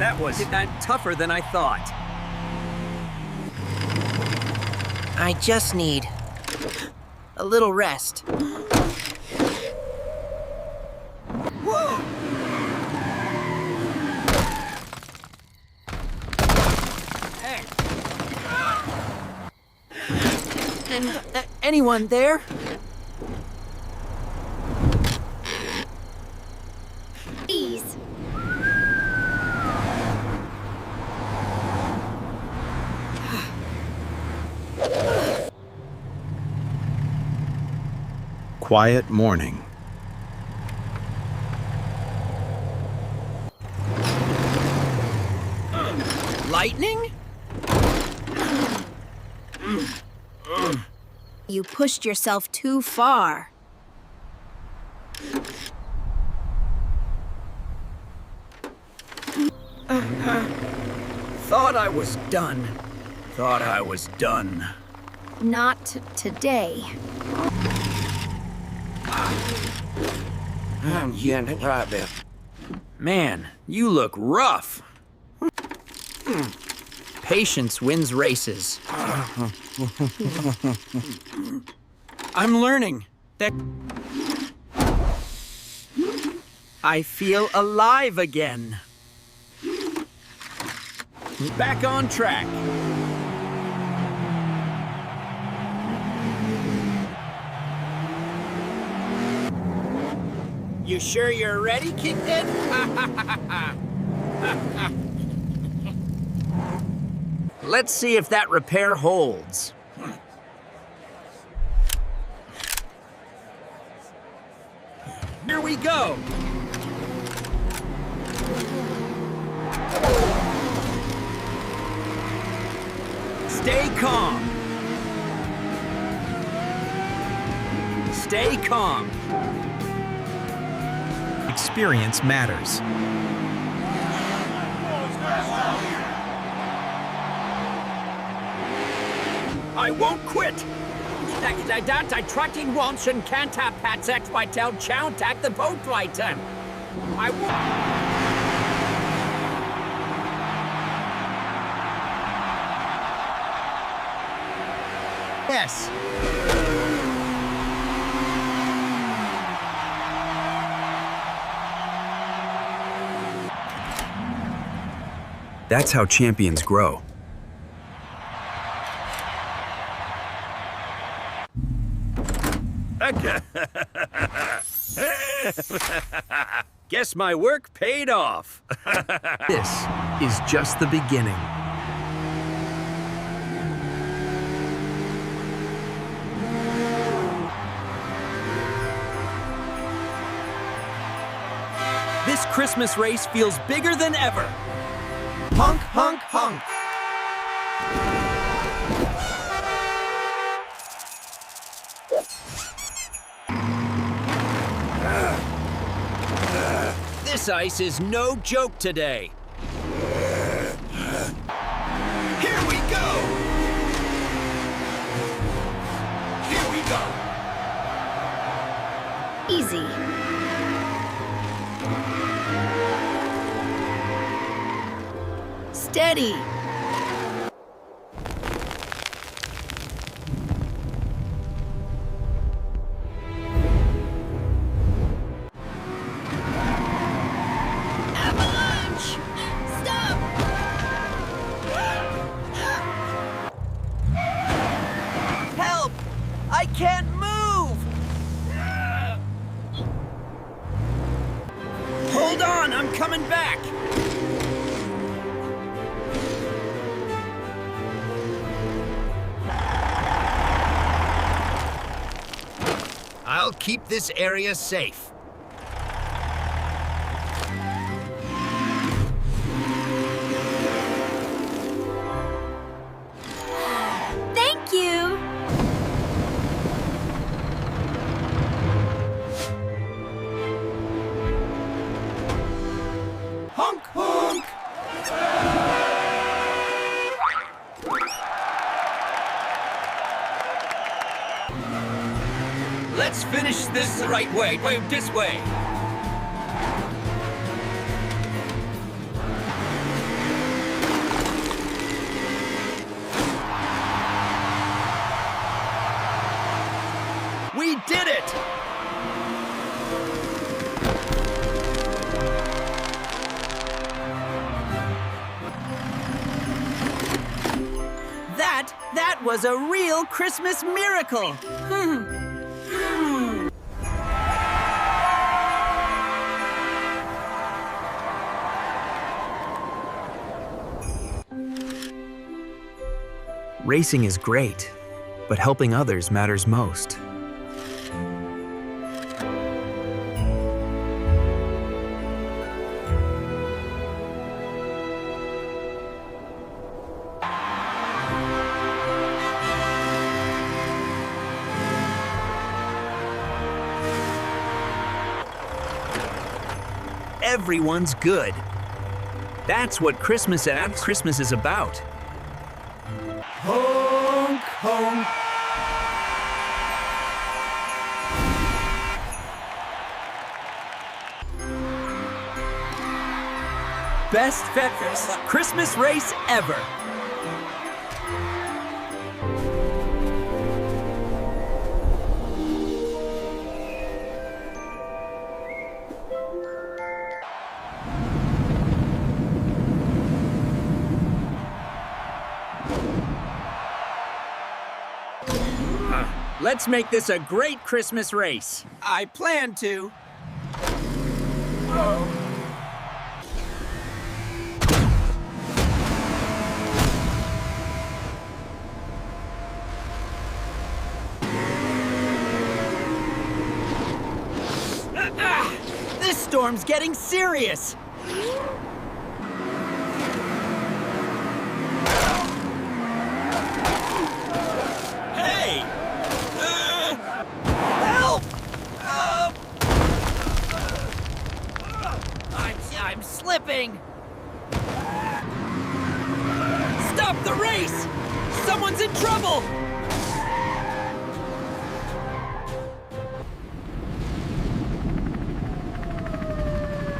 That was tougher than I thought. I just need a little rest. Whoa! Hey! Anyone there? Please. Quiet morning. Lightning? You pushed yourself too far. Thought I was done. Thought I was done. Not today. Man, you look rough. Patience wins races. I'm learning that I feel alive again. Back on track. You sure you're ready, Kitten? Let's see if that repair holds. Here we go. Stay calm. Stay calm. Experience matters. I won't quit. I trotting once and can't have Patsek by tell chow tack the boat right time. I won't. Yes. That's how champions grow. Guess my work paid off. This is just the beginning. This Christmas race feels bigger than ever. Honk, honk, honk. This ice is no joke today. Here we go! Here we go! Easy. Steady. Avalanche! Stop! Help! I can't move! Hold on, I'm coming back. I'll keep this area safe. Thank you. Honk, honk! Let's finish this the right way. This way. That was a real Christmas miracle. Racing is great, but helping others matters most. Everyone's good. That's what Christmas is about. Honk, honk. Best Christmas race ever. Let's make this a great Christmas race. I plan to. This storm's getting serious. Hey! Help! I'm slipping. Stop the race! Someone's in trouble!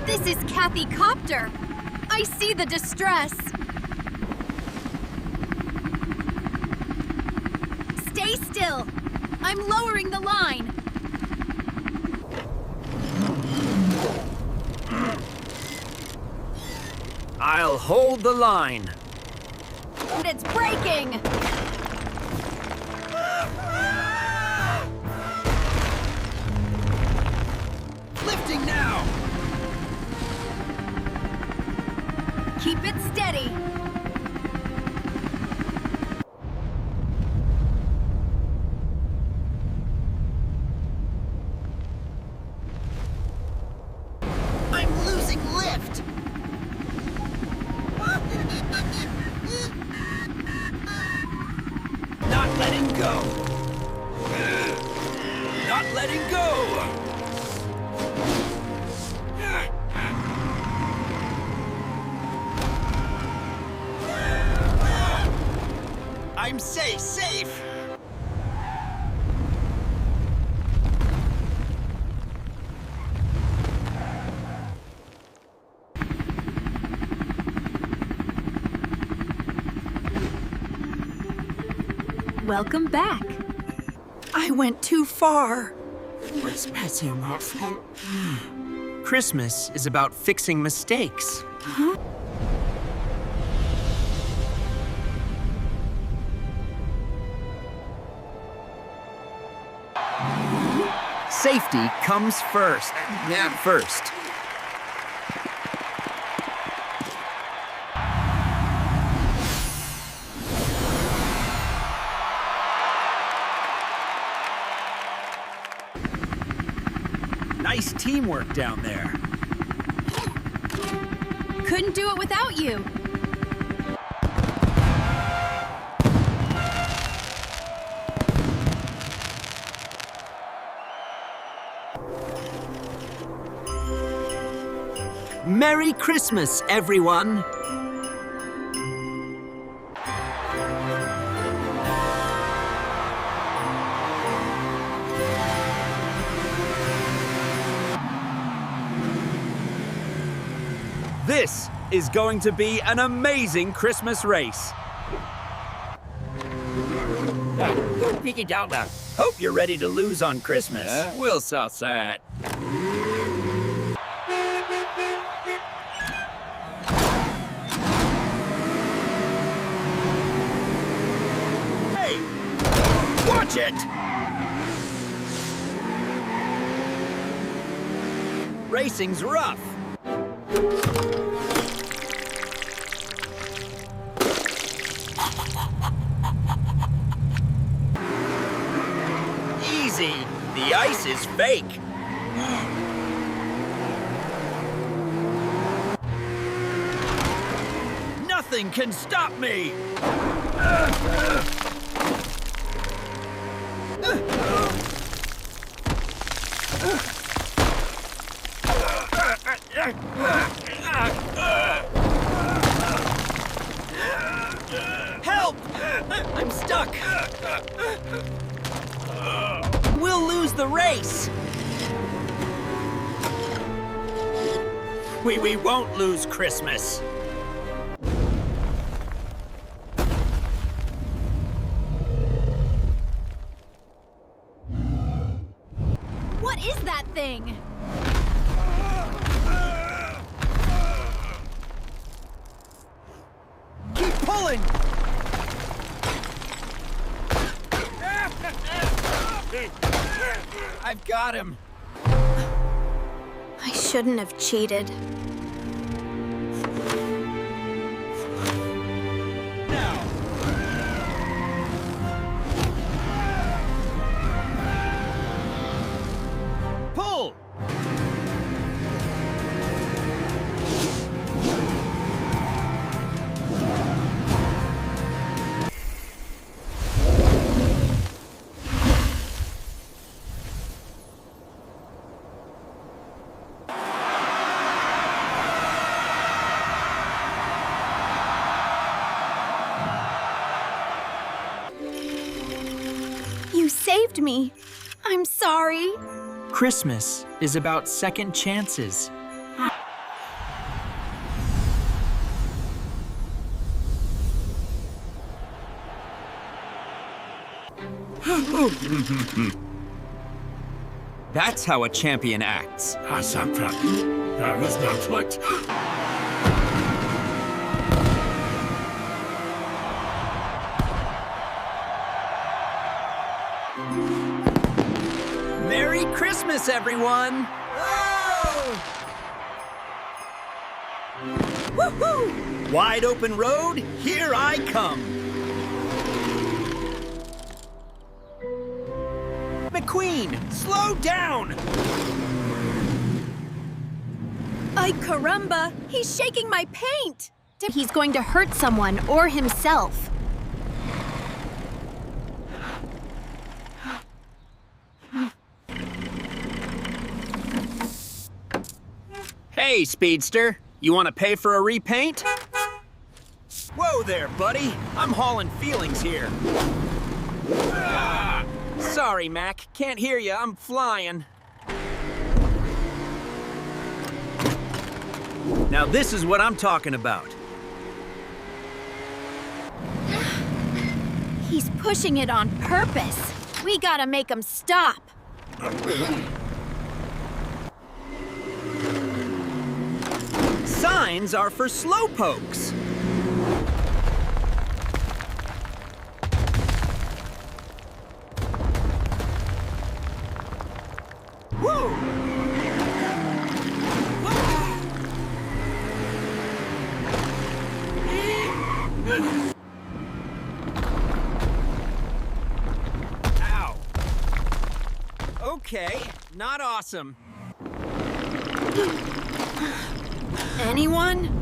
This is Kathy Copter. I see the distress. Stay still. I'm lowering the line. I'll hold the line. And it's breaking. Lifting now! Keep it steady. I'm losing lift. Not letting go. Not letting go. I'm safe. Welcome back. I went too far. Christmas is about fixing mistakes. Safety comes first. First. Nice teamwork down there. Couldn't do it without you. Merry Christmas, everyone. This is going to be an amazing Christmas race. Peeky down. Hope you're ready to lose on Christmas. We'll sauce that. Watch it! Racing's rough. Easy. The ice is fake. Nothing can stop me. Help! I'm stuck. We'll lose the race. We won't lose Christmas. What is that thing? Keep pulling. I've got him. I shouldn't have cheated. Now. Pull. You saved me. I'm sorry. Christmas is about second chances. That's how a champion acts. Merry Christmas, everyone! Woohoo! Wide open road, here I come! McQueen, slow down! Ay caramba! He's shaking my paint! He's going to hurt someone or himself. Hey, Speedster, you want to pay for a repaint? Whoa there, buddy. I'm hauling feelings here. Sorry, Mac. Can't hear you. I'm flying. Now this is what I'm talking about. He's pushing it on purpose. We gotta make him stop. Signs are for slowpokes. Woo! Ow. Okay, not awesome. Anyone?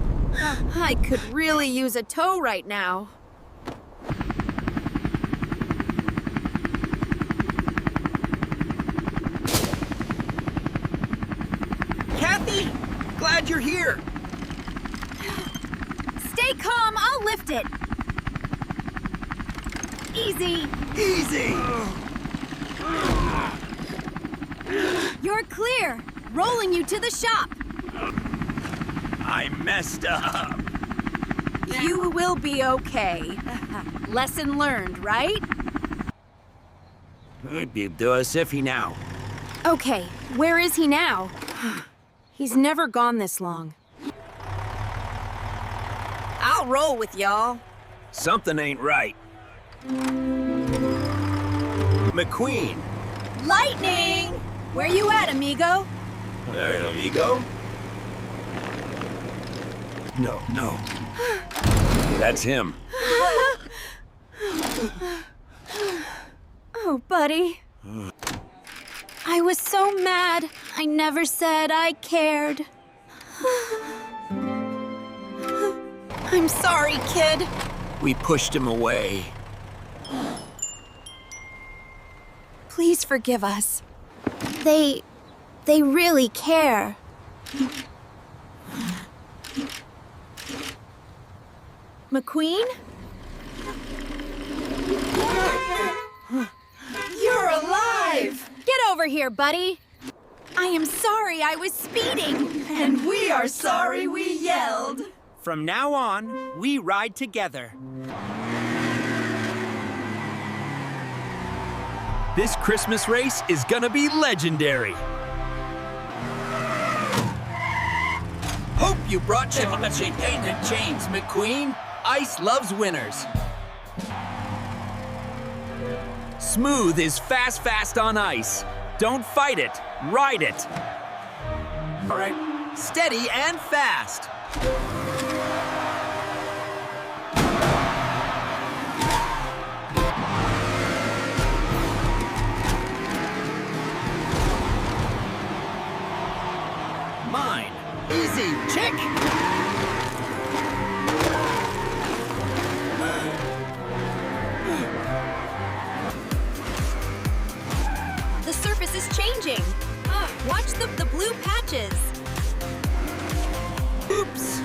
I could really use a tow right now. Kathy, glad you're here. Stay calm, I'll lift it. Easy. Easy. You're clear. Rolling you to the shop. I messed up. You will be okay. Lesson learned, right? Would be do as if he now. Okay, where is he now? He's never gone this long. I'll roll with y'all. Something ain't right. McQueen. Lightning! Where you at, amigo? Amigo? No. That's him. Oh, buddy. I was so mad. I never said I cared. I'm sorry, kid. We pushed him away. Please forgive us. They really care. McQueen? You're alive! Get over here, buddy. I am sorry I was speeding. And we are sorry we yelled. From now on, we ride together. This Christmas race is gonna be legendary. Hope you brought your chains, McQueen. Ice loves winners. Smooth is fast on ice. Don't fight it, ride it. All right. Steady and fast. Mine. Easy, chick. The surface is changing. Watch the blue patches. Oops.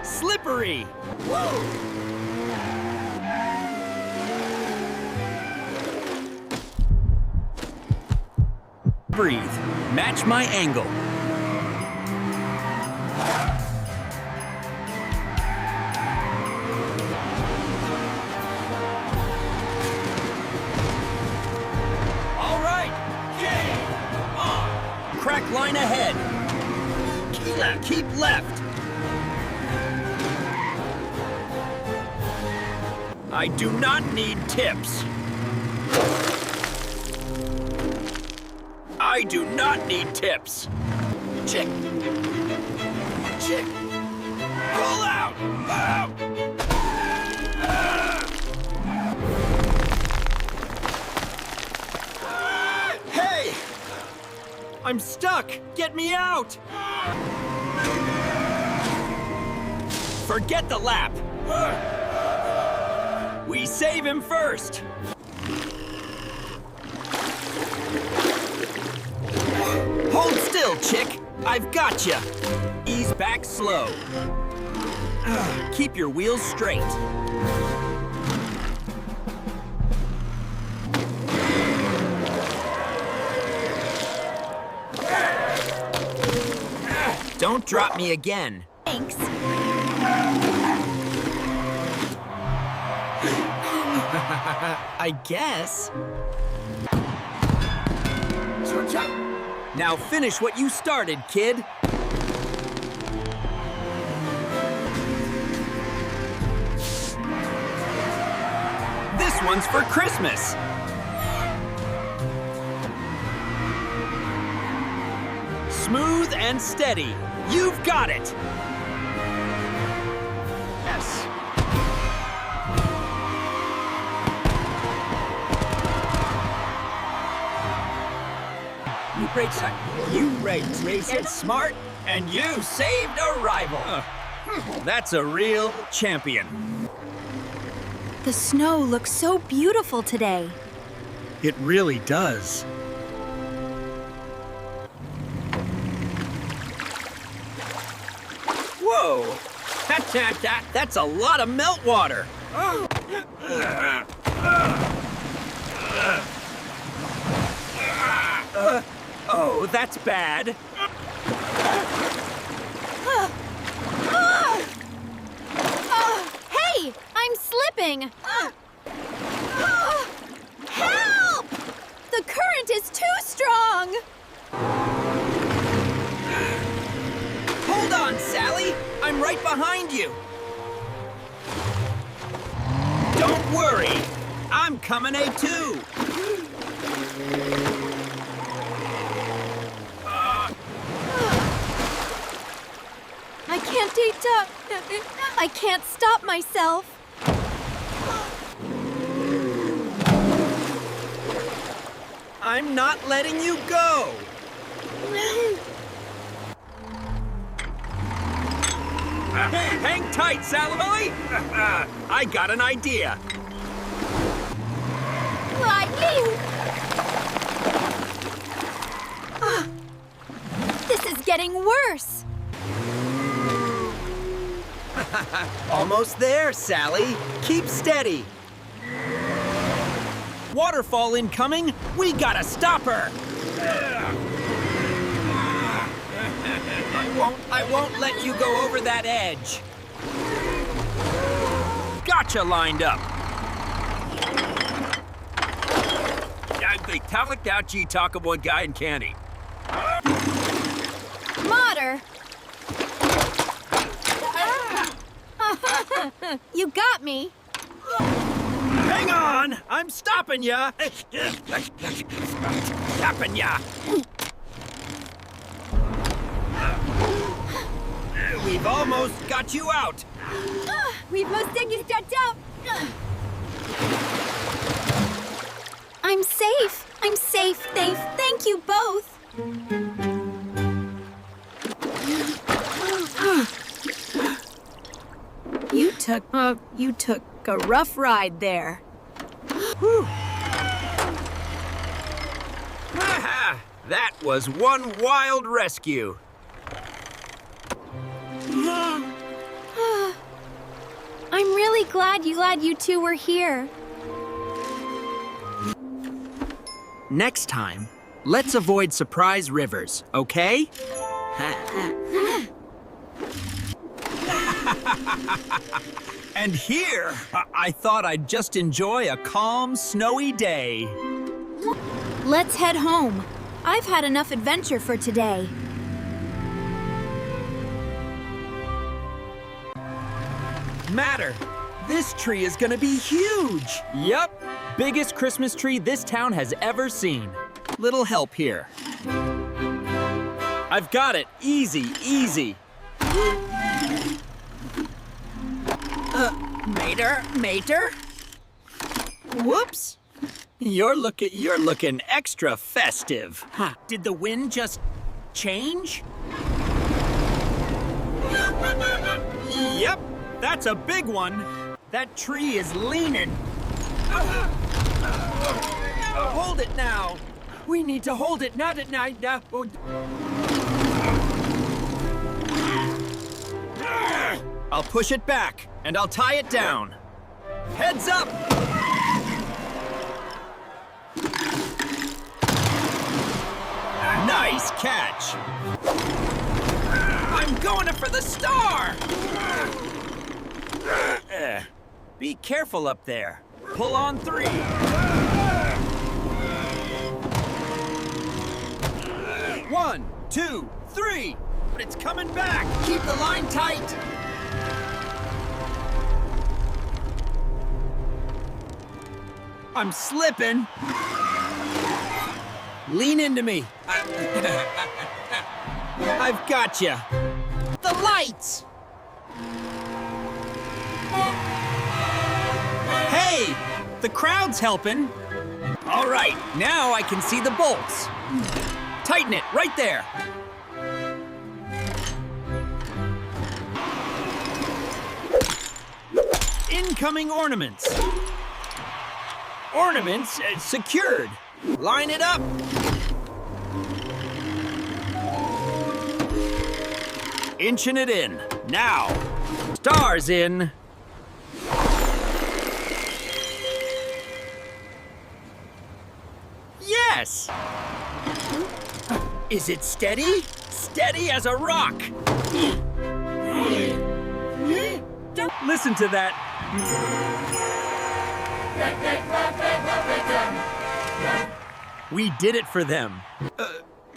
Slippery. Breathe. Match my angle. All right. Game on. Crack line ahead. Keep left. I do not need tips. I do not need tips. Chick. Pull out. Hey! I'm stuck. Get me out. Forget the lap. We save him first. Hold still, chick. I've got you. Ease back slow. Keep your wheels straight. Don't drop me again. Thanks. I guess. Now finish what you started, kid. This one's for Christmas. Smooth and steady. You've got it. Yes. You race it smart, and you saved a rival. That's a real champion. The snow looks so beautiful today. It really does. Whoa! That's a lot of meltwater. Oh, that's bad. Hey, I'm slipping. Help! The current is too strong. Hold on, Sally. I'm right behind you. coming A2. I can't eat up. I can't stop myself. I'm not letting you go. Hang tight, Sally! I got an idea. This is getting worse. Almost there, Sally. Keep steady. Waterfall incoming! We gotta stop her! I won't let you go over that edge. Gotcha lined up! Guy and Candy. Mater! You got me. Hang on! I'm stopping ya! Stopping ya! We've almost got you out. We've most taken stepped out. I'm safe. I'm safe. Thank you both. You took a rough ride there. That was one wild rescue. I'm really glad you two were here. Next time, let's avoid surprise rivers, okay? And here, I thought I'd just enjoy a calm, snowy day. Let's head home. I've had enough adventure for today. Matter, this tree is gonna be huge. Yep, biggest Christmas tree this town has ever seen. Little help here. I've got it, easy, easy. Mater? Whoops. You're looking extra festive. Huh, did the wind just change? Yep, that's a big one. That tree is leaning. Hold it now. We need to hold it, not at night. I'll push it back, and I'll tie it down. Heads up! Nice catch! I'm going for the star! Be careful up there. Pull on 3. 1, 2, 3. But it's coming back. Keep the line tight. I'm slipping. Lean into me. I've got you. The lights! Hey! The crowd's helping. All right, now I can see the bolts. Tighten it right there. Incoming ornaments. Ornaments secured. Line it up. Inching it in. Now. Stars in. Yes! Is it steady? Steady as a rock. Listen to that. We did it for them.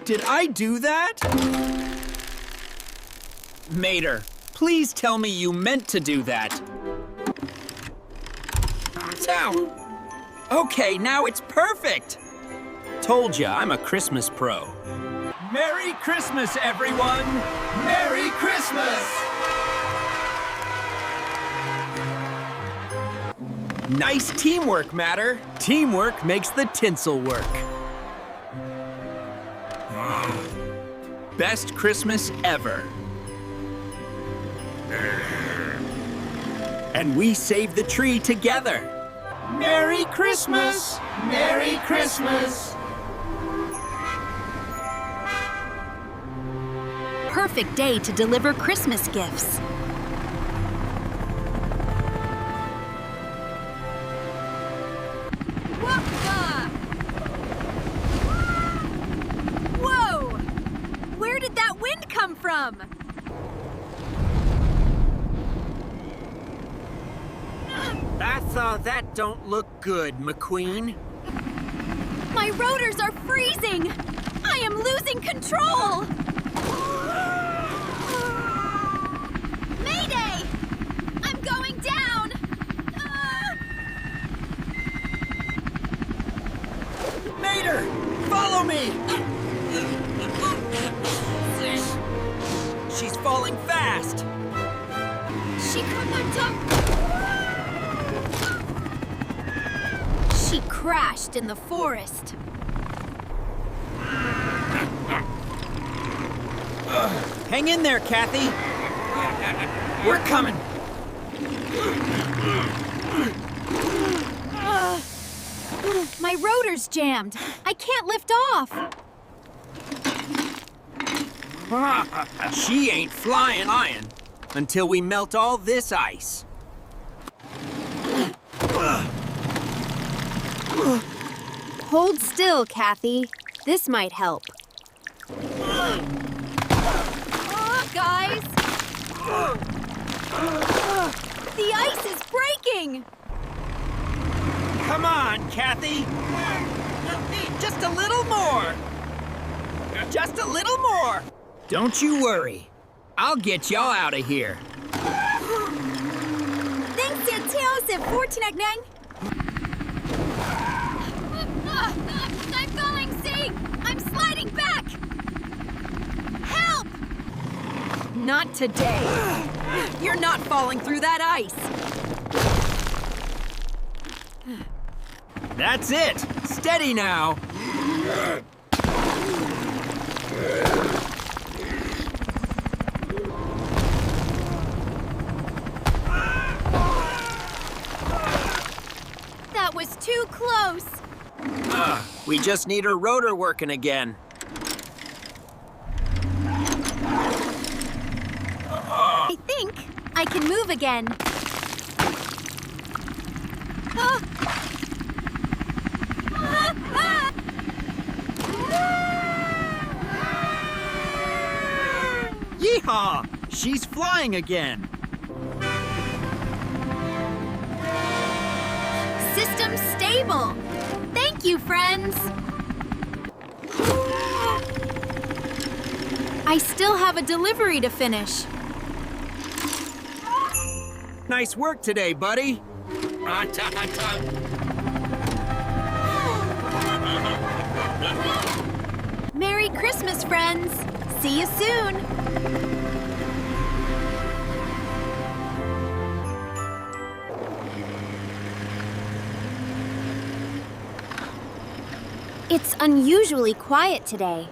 Did I do that? Mater, please tell me you meant to do that. Okay, now it's perfect. Told ya, I'm a Christmas pro. Merry Christmas, everyone! Merry Christmas! Nice teamwork, Matter. Teamwork makes the tinsel work. Best Christmas ever. And we saved the tree together. Merry Christmas! Merry Christmas! Perfect day to deliver Christmas gifts. Whoa! Where did that wind come from? That don't look good, McQueen. My rotors are freezing! I am losing control! Mayday! I'm going down! Mater, follow me! She's falling fast. She crashed in the forest. Hang in there, Kathy. We're coming. My rotor's jammed. I can't lift off. She ain't flying iron until we melt all this ice. Hold still, Kathy. This might help. Guys! The ice is breaking! Come on, Kathy. Just a little more. Just a little more. Don't you worry. I'll get y'all out of here. Thanks, Santiago, Fortunagnan. I'm falling, see? I'm sliding back! Help! Not today. You're not falling through that ice. That's it. Steady now. That was too close. We just need her rotor working again. I think I can move again. Yeehaw! She's flying again. System stable. Thank you, friends. I still have a delivery to finish. Nice work today, buddy. Merry Christmas, friends. See you soon. It's unusually quiet today.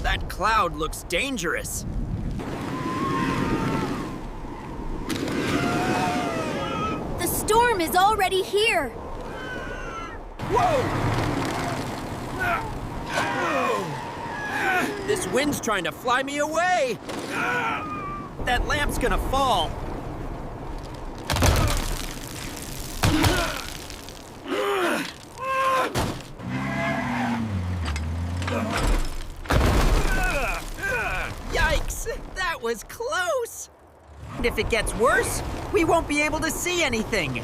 That cloud looks dangerous. The storm is already here. Whoa! This wind's trying to fly me away. That lamp's gonna fall. Yikes! That was close! And if it gets worse, we won't be able to see anything.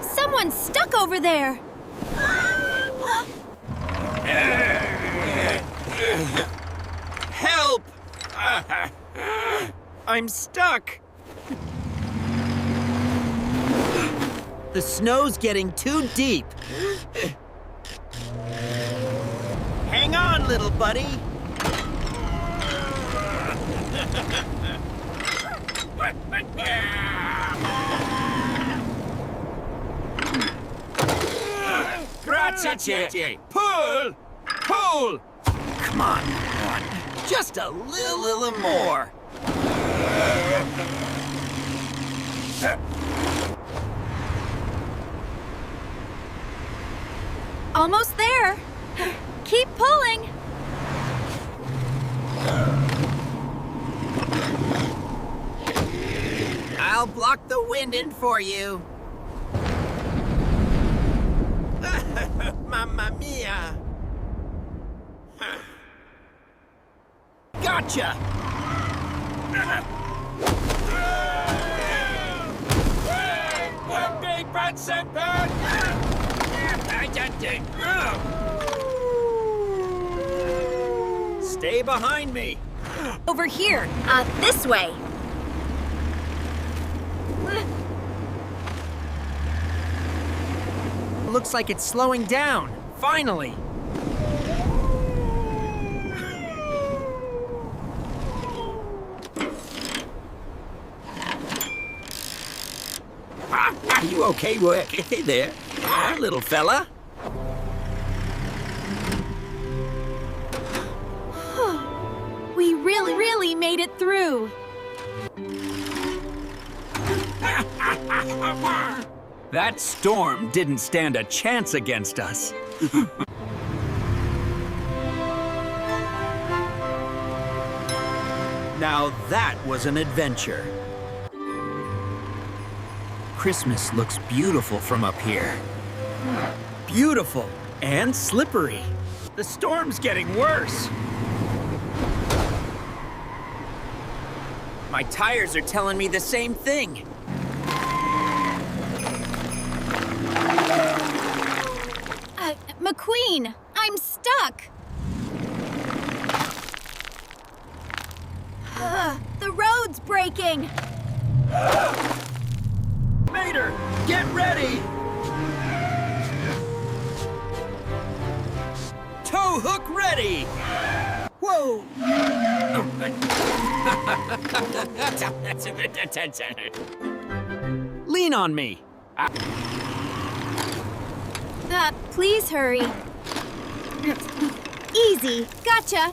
Someone's stuck over there. I'm stuck. The snow's getting too deep. Hang on, little buddy. Grazie. Pull! Pull! Come on, just a little more. Almost there. Keep pulling. I'll block the wind in for you. Mamma mia. Gotcha. Big bad setback! Stay behind me. Over here. This way. Looks like it's slowing down. Finally. Are you okay, Work? Hey there. Little fella. We really made it through. That storm didn't stand a chance against us. Now that was an adventure. Christmas looks beautiful from up here. Beautiful and slippery. The storm's getting worse. My tires are telling me the same thing. McQueen, I'm stuck. The road's breaking. Mater, get ready! Tow hook ready! Whoa! That's a bit attention. Lean on me. Please hurry. Easy. Gotcha.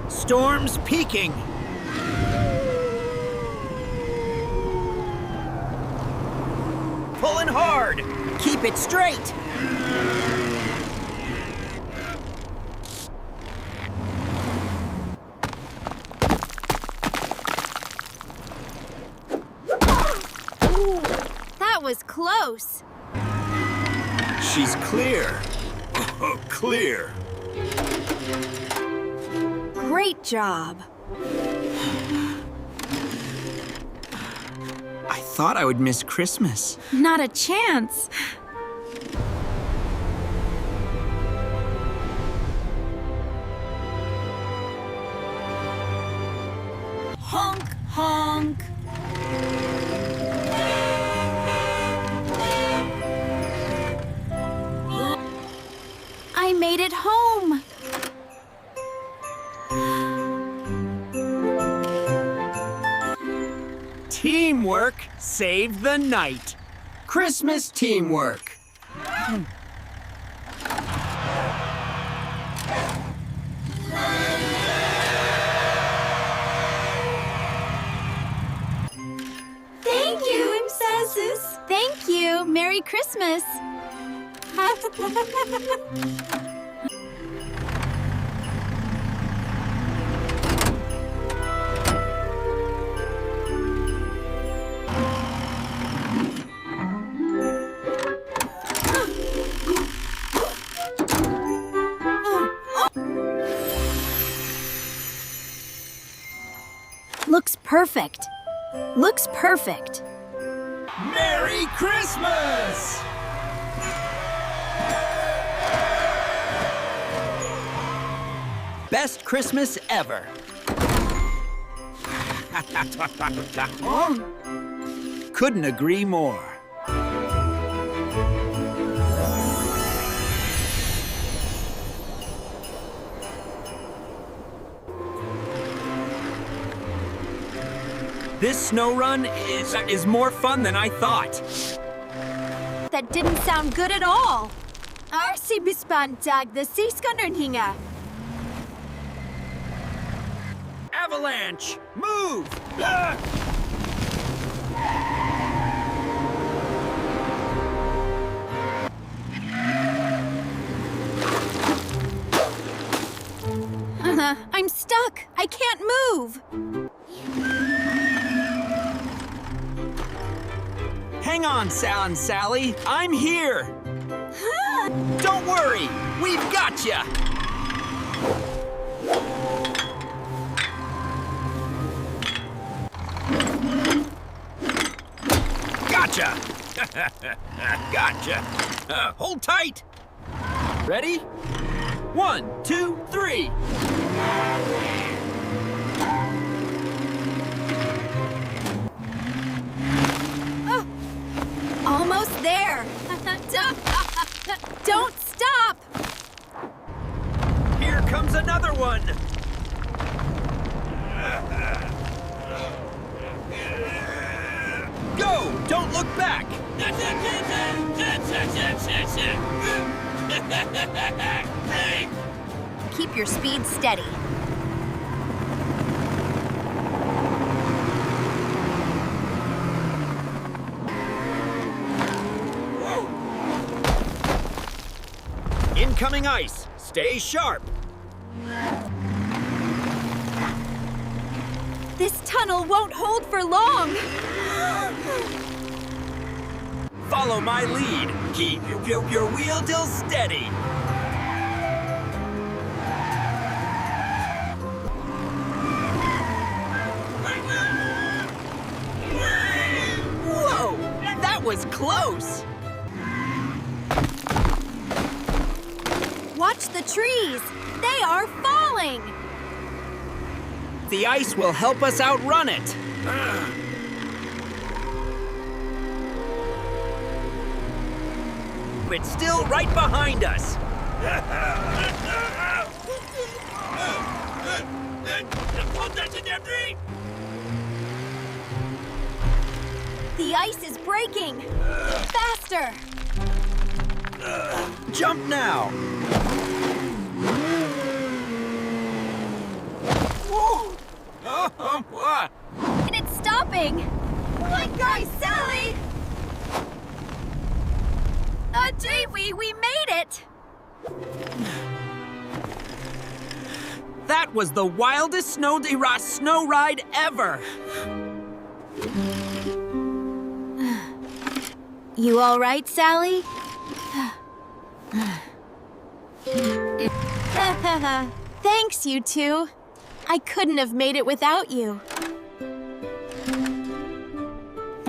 Storm's peaking. Pulling hard. Keep it straight. That was close. She's clear. Oh, clear. Great job. I thought I would miss Christmas. Not a chance. Honk, honk. I made it home. Teamwork saved the night. Christmas teamwork. Thank you, Princesses. Thank you. Merry Christmas. Looks perfect. Looks perfect. Merry Christmas! Best Christmas ever. Couldn't agree more. This snow run is more fun than I thought. That didn't sound good at all. Arsi bispantag the siskanunhinga. Avalanche! Move! I'm stuck. I can't move. Hang on, Sal and Sally. I'm here. Don't worry. We've got ya. Gotcha. Gotcha. Hold tight. Ready? 1, 2, 3. Almost there. Don't stop. Here comes another one. Go! Don't look back. Keep your speed steady. Incoming ice. Stay sharp. This tunnel won't hold for long. Follow my lead. Keep your wheel till steady. Whoa! That was close. Watch the trees. They are falling. The ice will help us outrun it. It's still right behind us. The ice is breaking. Faster. Jump now. Whoa. And it's stopping. Good guy, Sally. Davey, we made it. That was the wildest snow ride ever. You all right, Sally? Thanks, you two. I couldn't have made it without you.